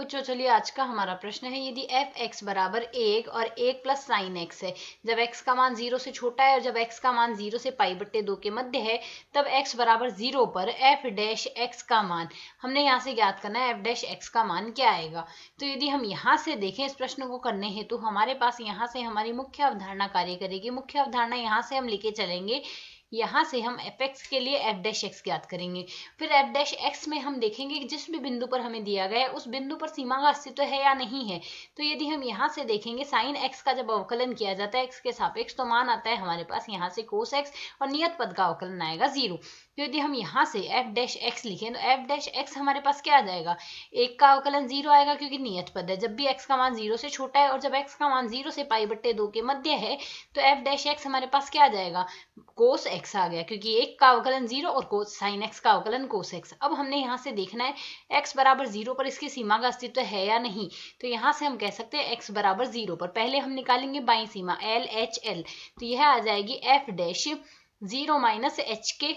बच्चों, चलिए आज का हमारा प्रश्न है, यदि एफ एक्स बराबर 1 और 1 प्लस साइन एक्स है, जब एक्स का मान 0 से छोटा है और जब एक्स का मान 0 से पाई बट्टे 2 के मध्य है, तब एक्स बराबर 0 पर एफ डैश एक्स का मान, हमने यहाँ से ज्ञात करना है एफ डैश एक्स का मान क्या आएगा। तो यदि हम यहाँ से देखें इस प्रश्न को करने हेतु, तो हमारे पास यहाँ से हमारी मुख्य अवधारणा कार्य करेगी। मुख्य अवधारणा यहाँ से हम लेके चलेंगे, यहाँ से हम एफ एक्स के लिए एफ डैश एक्स ज्ञात करेंगे। फिर एफ डैश एक्स में हम देखेंगे कि जिस भी बिंदु पर हमें दिया गया है उस बिंदु पर सीमा का अस्तित्व है या नहीं है। तो यदि हम यहाँ से देखेंगे साइन एक्स का जब अवकलन किया जाता है एक्स के सापेक्ष, तो मान आता है हमारे पास यहाँ से कोस एक्स और नियत पद का अवकलन आएगा 0। तो यदि हम यहाँ से एफ डैश एक्स लिखें तो एफ डैश एक्स हमारे पास क्या आ जाएगा, एक का अवकलन 0 आएगा क्योंकि नियत पद है। जब भी एक्स का मान 0 से छोटा है और जब एक्स का मान 0 से पाई बट्टे 2 के मध्य है, तो एफ डैश एक्स हमारे पास क्या आ जाएगा, कोस एक्स आ गया, क्योंकि एक का अवकलन 0 और कोस साइन एक्स का अवकलन कोस एक्स। अब हमने यहाँ से देखना है एक्स बराबर 0 पर इसकी सीमा का अस्तित्व है या नहीं। तो यहाँ से हम कह सकते हैं एक्स बराबर 0 पर पहले हम निकालेंगे by Seema L H L, तो यह आ जाएगी एफ डैश 0 माइनस एच के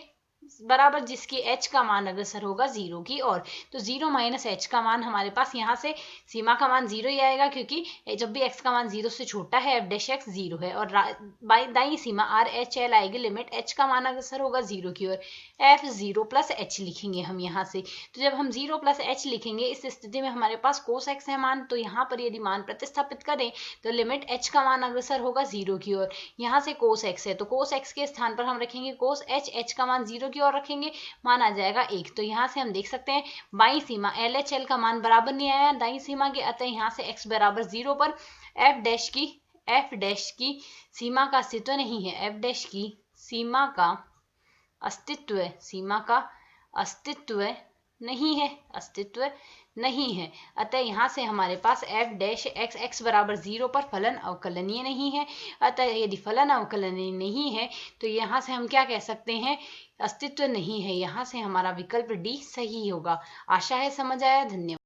बराबर, जिसकी h का मान अग्रसर होगा 0 की ओर। तो 0 माइनस एच का मान हमारे पास यहाँ से सीमा का मान 0 ही आएगा, क्योंकि जब भी x का मान 0 से छोटा है एफ डैश एक्स 0 है। और दाई सीमा आर एच एल आएगी, लिमिट h का मान अग्रसर होगा 0 की ओर। एफ 0 प्लस एच लिखेंगे हम यहाँ से। तो जब हम 0 प्लस एच लिखेंगे इस स्थिति में हमारे पास कोस एक्स है मान, तो यहाँ पर यदि मान प्रतिस्थापित करें तो लिमिट h का मान अग्रसर होगा 0 की ओर। यहाँ से कोस एक्स है तो कोस एक्स के स्थान पर हम रखेंगे कोस एच, h का मान 0 की ओर रखेंगे, मान आ जाएगा 1। तो यहाँ से हम देख सकते हैं by Seema L H L का मान बराबर नहीं आया दाई सीमा के, अतः यहाँ से x बराबर 0 पर एफ डैश की सीमा का अस्तित्व नहीं है। एफ डैश की सीमा का अस्तित्व नहीं है, अतः यहाँ से हमारे पास एफ डैश एक्स एक्स बराबर 0 पर फलन अवकलनीय नहीं है। अतः यदि फलन अवकलनीय नहीं है तो यहाँ से हम क्या कह सकते हैं, अस्तित्व नहीं है। यहाँ से हमारा विकल्प डी सही होगा। आशा है समझ आया। धन्यवाद।